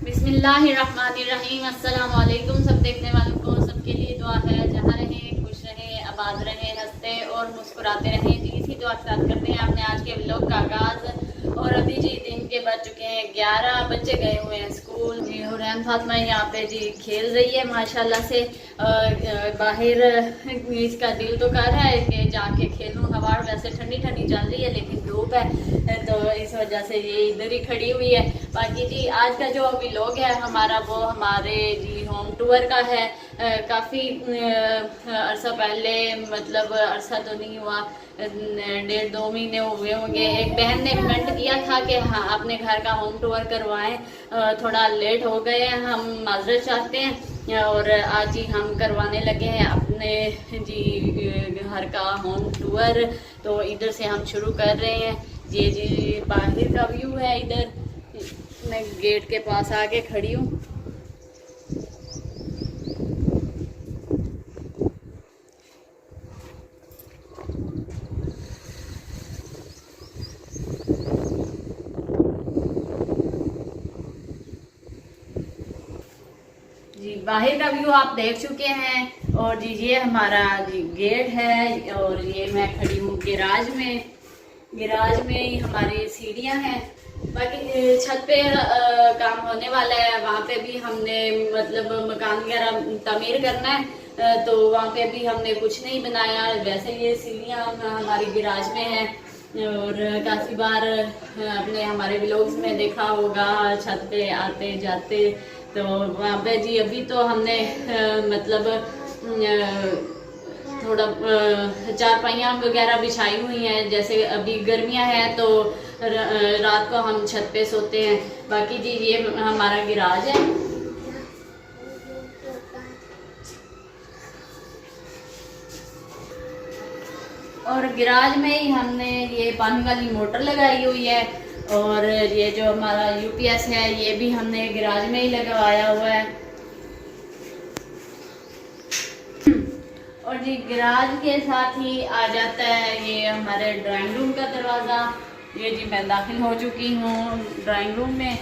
बिस्मिल्लाहिर्रहमानिर्रहीम। अस्सलाम वालेकुम। सब देखने वालों को सबके लिए दुआ है, जहाँ रहें खुश रहें, आबाद रहें, हंसते और मुस्कुराते रहें जी। इसी दुआ के साथ करते हैं आपने आज के व्लॉग का आगाज़। और अभी जी दिन के बज चुके हैं 11, बच्चे गए हुए हैं स्कूल जी। हुरैन फातिमा यहाँ पे जी खेल रही है माशाल्लाह से। बाहर इसका दिल तो कर रहा है कि जाके खेलूँ, हवा वैसे ठंडी ठंडी चल रही है लेकिन धूप है तो इस वजह से ये इधर ही खड़ी हुई है। बाकी जी आज का जो व्लॉग है हमारा वो हमारे जी होम टूर का है। काफ़ी अरसा पहले, मतलब अरसा तो नहीं हुआ, 1.5-2 महीने हुए होंगे, एक बहन ने कमेंट किया था कि हाँ अपने घर का होम टूर करवाएं। थोड़ा लेट हो गए हैं, हम माजरत चाहते हैं और आज ही हम करवाने लगे हैं अपने जी घर का होम टूर। तो इधर से हम शुरू कर रहे हैं। ये जी बाहर का व्यू है, इधर मैं गेट के पास आके खड़ी हूँ। जी बाहर का व्यू आप देख चुके हैं। और जी ये हमारा जी गेट है और ये मैं खड़ी हूँ गैराज में। गैराज में ही हमारी सीढ़ियाँ हैं। बाकी छत पे काम होने वाला है, वहाँ पे भी हमने मतलब मकान वगैरह तामीर करना है। तो वहाँ पे भी हमने कुछ नहीं बनाया। वैसे ये सीढ़ियाँ हमारी गैराज में है और काफ़ी बार अपने हमारे व्लॉग्स में देखा होगा छत पे आते जाते। तो वहाँ पे जी अभी तो हमने मतलब थोड़ा चारपाइयाँ वगैरह बिछाई हुई हैं। जैसे अभी गर्मियाँ हैं तो रात को हम छत पे सोते हैं। बाकी जी ये हमारा गैराज है। और गैराज में ही हमने ये पानी वाली मोटर लगाई हुई है। और ये जो हमारा यूपीएस है ये भी हमने गैराज में ही लगवाया हुआ है। और जी गैराज के साथ ही आ जाता है ये हमारे ड्राइंग रूम का दरवाज़ा। ये जी मैं दाखिल हो चुकी हूँ ड्राइंग रूम में।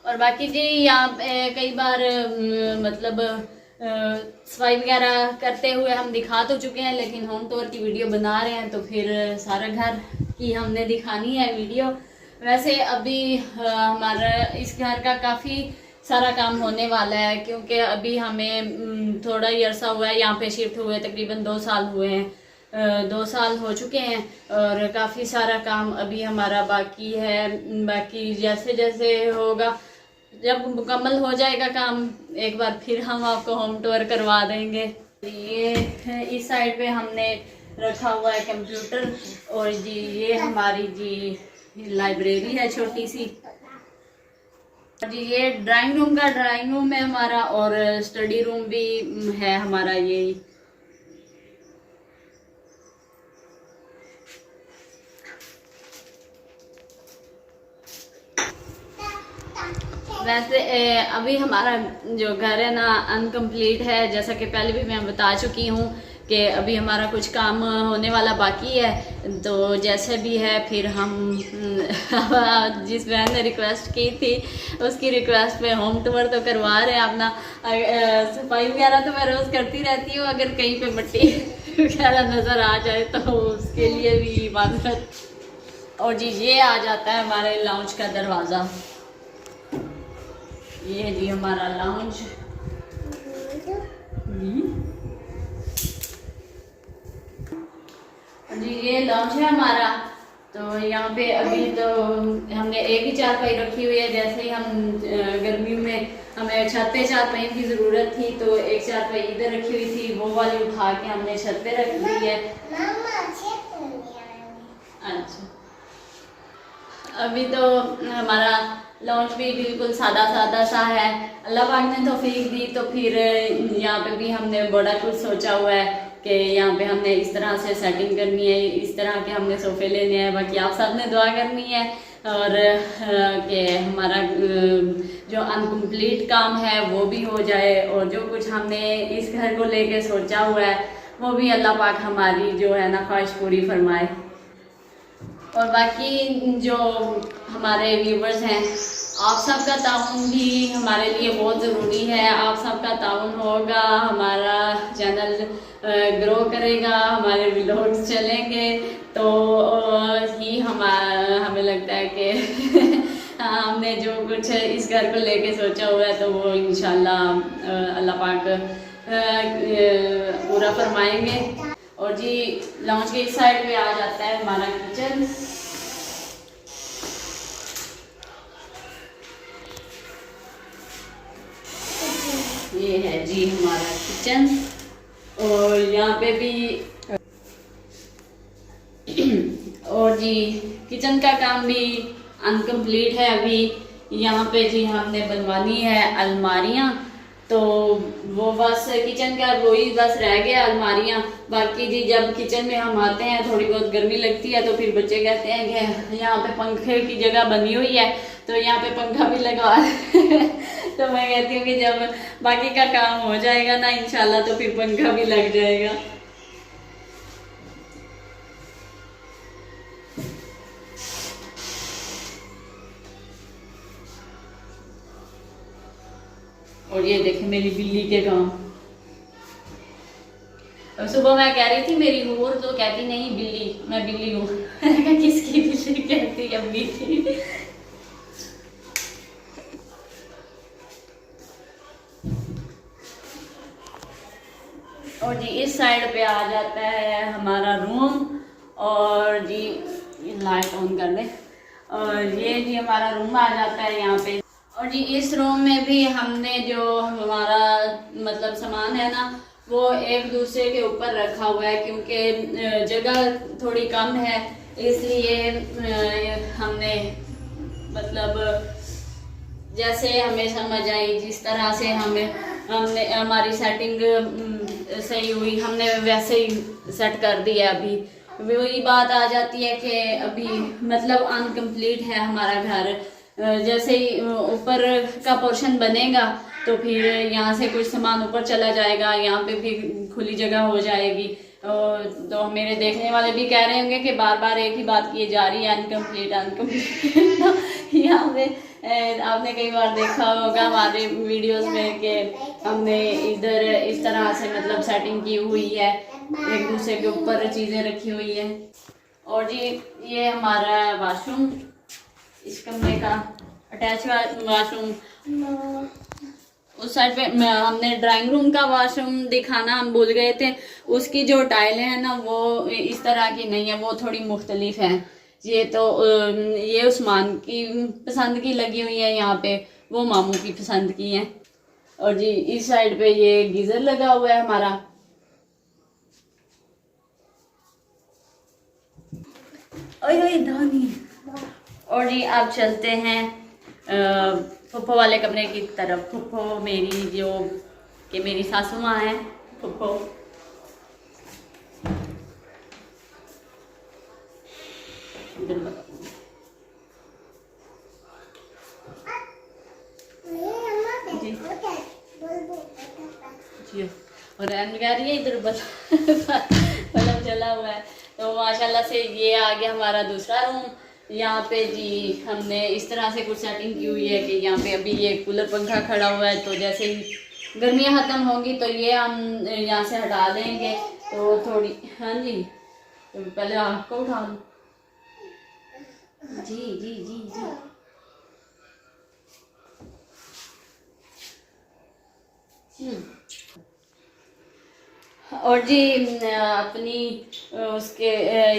और बाकी जी यहाँ पे कई बार मतलब सफाई वगैरह करते हुए हम दिखा तो चुके हैं, लेकिन होम टूर की वीडियो बना रहे हैं तो फिर सारा घर की हमने दिखानी है वीडियो। वैसे अभी हमारा इस घर का काफ़ी सारा काम होने वाला है, क्योंकि अभी हमें थोड़ा ही अरसा हुआ है यहाँ पे शिफ्ट हुए, तकरीबन 2 साल हुए हैं। 2 साल हो चुके हैं और काफ़ी सारा काम अभी हमारा बाकी है। बाकी जैसे जैसे होगा, जब मुकम्मल हो जाएगा काम, एक बार फिर हम आपको होम टूर करवा देंगे। ये इस साइड पे हमने रखा हुआ है कंप्यूटर। और जी ये हमारी जी लाइब्रेरी है छोटी सी। जी ये ड्राइंग रूम है हमारा और स्टडी रूम भी है हमारा यही। वैसे अभी हमारा जो घर है ना अनकम्प्लीट है, जैसा कि पहले भी मैं बता चुकी हूँ कि अभी हमारा कुछ काम होने वाला बाकी है। तो जैसे भी है फिर हम जिस बहन ने रिक्वेस्ट की थी उसकी रिक्वेस्ट पे होम टूर तो करवा रहे हैं अपना। सफाई वगैरह तो मैं रोज़ करती रहती हूँ, अगर कहीं पे मिट्टी वगैरह नज़र आ जाए तो उसके लिए भी माजरत। और जी ये आ जाता है हमारे लाउंज का दरवाज़ा। ये जी हमारा लाउंज। जी ये लाउंज है हमारा। तो यहाँ पे अभी तो हमने एक ही चारपाई रखी हुई है। जैसे ही हम गर्मियों में हमें छत पे चारपाई की ज़रूरत थी तो एक चारपाई इधर रखी हुई थी, वो वाली उठा के हमने छत पे रख दी है। अच्छा अभी तो हमारा लॉन्च भी बिल्कुल सादा सादा सा है। अल्लाह पाक ने तौफीक दी तो फिर यहाँ पे भी हमने बड़ा कुछ सोचा हुआ है कि यहाँ पे हमने इस तरह से सेटिंग करनी है, इस तरह के हमने सोफे लेने हैं। बाकी आप सब ने दुआ करनी है और कि हमारा जो अनकम्प्लीट काम है वो भी हो जाए और जो कुछ हमने इस घर को लेके सोचा हुआ है वो भी अल्लाह पाक हमारी जो है ना ख्वाहिश पूरी फरमाए। और बाकी जो हमारे व्यूवर्स हैं, आप सबका ताउन भी हमारे लिए बहुत ज़रूरी है। आप सबका ताउन होगा, हमारा चैनल ग्रो करेगा, हमारे व्लॉग्स चलेंगे, तो ही हमें लगता है कि हमने जो कुछ इस घर को लेके सोचा हुआ है तो वो इंशाल्लाह अल्लाह पाक पूरा फरमाएंगे। और जी लॉन्च के इस साइड पे आ जाता है हमारा किचन। ये है जी हमारा किचन, और यहाँ पे भी और जी किचन का काम भी अनकम्प्लीट है अभी। यहाँ पे जी हमने बनवानी है अलमारियाँ, तो वो बस किचन का वही बस रह गया अलमारियाँ। बाकी जी जब किचन में हम आते हैं थोड़ी बहुत गर्मी लगती है तो फिर बच्चे कहते हैं कि यहाँ पे पंखे की जगह बनी हुई है तो यहाँ पे पंखा भी लगवा तो मैं कहती हूँ कि जब बाकी का काम हो जाएगा ना इंशाल्लाह तो फिर पंखा भी लग जाएगा। और ये देखें मेरी बिल्ली के काम। अब सुबह मैं कह रही थी मेरी हूर, तो कहती नहीं बिल्ली, मैं बिल्ली हूँ। किसकी बिल्ली कहती है अम्मी की। और जी इस साइड पे आ जाता है हमारा रूम, और जी लाइट ऑन कर दे, और ये जी हमारा रूम आ जाता है यहाँ पे। और जी इस रूम में भी हमने जो हमारा मतलब सामान है ना वो एक दूसरे के ऊपर रखा हुआ है, क्योंकि जगह थोड़ी कम है, इसलिए हमने मतलब जैसे हमें समझ आई जिस तरह से हमने हमारी सेटिंग सही हुई हमने वैसे ही सेट कर दिया। अभी वही बात आ जाती है कि अभी मतलब अनकम्प्लीट है हमारा घर। जैसे ही ऊपर का पोर्शन बनेगा तो फिर यहाँ से कुछ सामान ऊपर चला जाएगा, यहाँ पे भी खुली जगह हो जाएगी। तो मेरे देखने वाले भी कह रहे होंगे कि बार बार एक ही बात की जा रही है अनकम्प्लीट अनकम्प्लीट। यहाँ पे आपने कई बार देखा होगा हमारे वीडियोस में कि हमने इधर इस तरह से मतलब सेटिंग की हुई है, एक दूसरे के ऊपर चीज़ें रखी हुई है। और जी ये हमारा वाशरूम, इस कमरे का अटैच वाशरूम। उस साइड पे हमने ड्राइंग रूम का वॉशरूम दिखाना हम भूल गए थे, उसकी जो टाइलें हैं ना वो इस तरह की नहीं है, वो थोड़ी मुख्तलिफ हैं। ये तो ये उस्मान की पसंद की लगी हुई है यहाँ पे, वो मामू की पसंद की है। और जी इस साइड पे ये गीजर लगा हुआ है हमारा। ओए ओए धानी। और जी आप चलते हैं फुप्पो वाले कमरे की तरफ। फुप्पो मेरी जो कि मेरी सासू माँ है फुप्पो। जी और रहन कह रही है इधर बल्ब जला हुआ है। तो माशाल्लाह से ये आ गया हमारा दूसरा रूम। यहाँ पे जी हमने इस तरह से कुछ सेटिंग की हुई है कि यहाँ पे अभी ये कूलर पंखा खड़ा हुआ है, तो जैसे ही गर्मियाँ ख़त्म होंगी तो ये हम यहाँ से हटा देंगे। तो थोड़ी हाँ जी, तो पहले आपको उठा लो। जी जी जी जी और जी अपनी उसके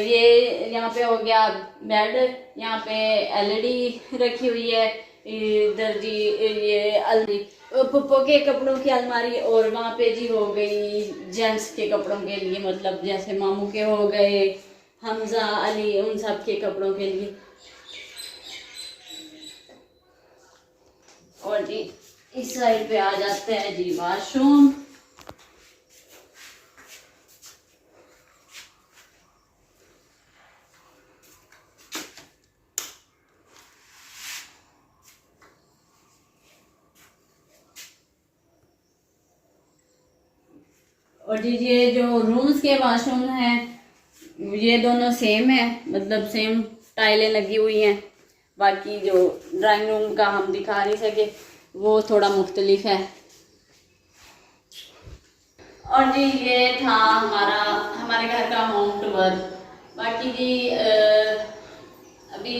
ये यहाँ पे हो गया बेड, यहाँ पे एलईडी रखी हुई है। इधर जी ये अलमारी पप्पो के कपड़ों की अलमारी, और वहाँ पे जी हो गई जेंट्स के कपड़ों के लिए, मतलब जैसे मामू के हो गए, हमजा अली, उन सब के कपड़ों के लिए। और जी इस साइड पे आ जाते हैं जी वॉशरूम। और ये जो रूम्स के वॉशरूम हैं ये दोनों सेम है, मतलब सेम टाइलें लगी हुई हैं। बाकी जो ड्राइंग रूम का हम दिखा नहीं सके, वो थोड़ा मुख्तलिफ है। और जी ये था हमारे घर का होम टूर। बाकी जी अभी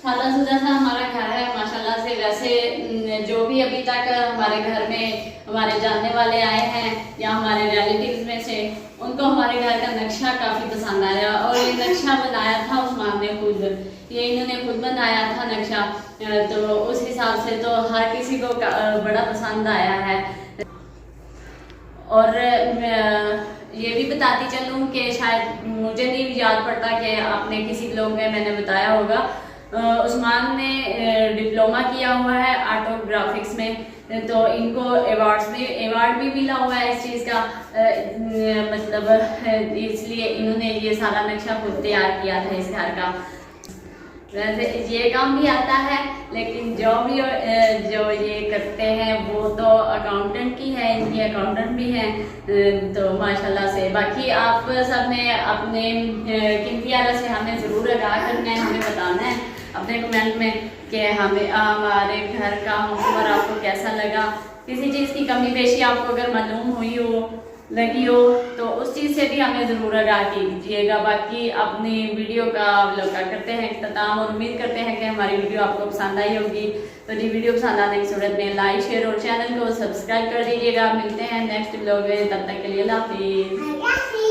सादा सुदा सा हमारा घर है माशाल्लाह से। वैसे जो भी अभी तक हमारे घर में हमारे जानने वाले आए हैं या हमारे रिलेटिव्स में से, उनको हमारे घर का नक्शा काफ़ी पसंद आया। और ये नक्शा बनाया था उस्मान ने खुद, ये इन्होंने खुद बनाया था नक्शा, तो उस हिसाब से तो हर किसी को बड़ा पसंद आया है। और ये भी बताती चलूँ कि शायद मुझे नहीं याद पड़ता कि आपने किसी ब्लॉग में मैंने बताया होगा, उस्मान ने डिप्लोमा किया हुआ है आर्ट और ग्राफिक्स में, तो इनको अवार्ड भी मिला हुआ है इस चीज़ का। मतलब इसलिए इन्होंने ये सारा नक्शा खुद तैयार किया था इस घर का। वैसे ये काम भी आता है, लेकिन जो ये करते हैं वो तो अकाउंटेंट की है, इनकी अकाउंटेंट भी हैं, तो माशाल्लाह से। बाकी आप सब ने अपने कीमती आरा से हमें ज़रूर आगाह करना है, हमें बताना है अपने कमेंट में कि हमारे घर का होम टूर आपको कैसा लगा। किसी चीज़ की कमी पेशी आपको अगर मालूम हुई हो, लगी हो, तो उस चीज़ से भी हमें ज़रूर आगाह कीजिएगा। बाकी अपनी वीडियो का अवलोकन करते हैं इख्तिताम, और उम्मीद करते हैं कि हमारी वीडियो आपको पसंद आई होगी। तो जी वीडियो पसंद आने की सूरत में लाइक, शेयर और चैनल को सब्सक्राइब कर दीजिएगा। मिलते हैं नेक्स्ट व्लॉग में, तब तक के लिए अल्लाह हाफिज़।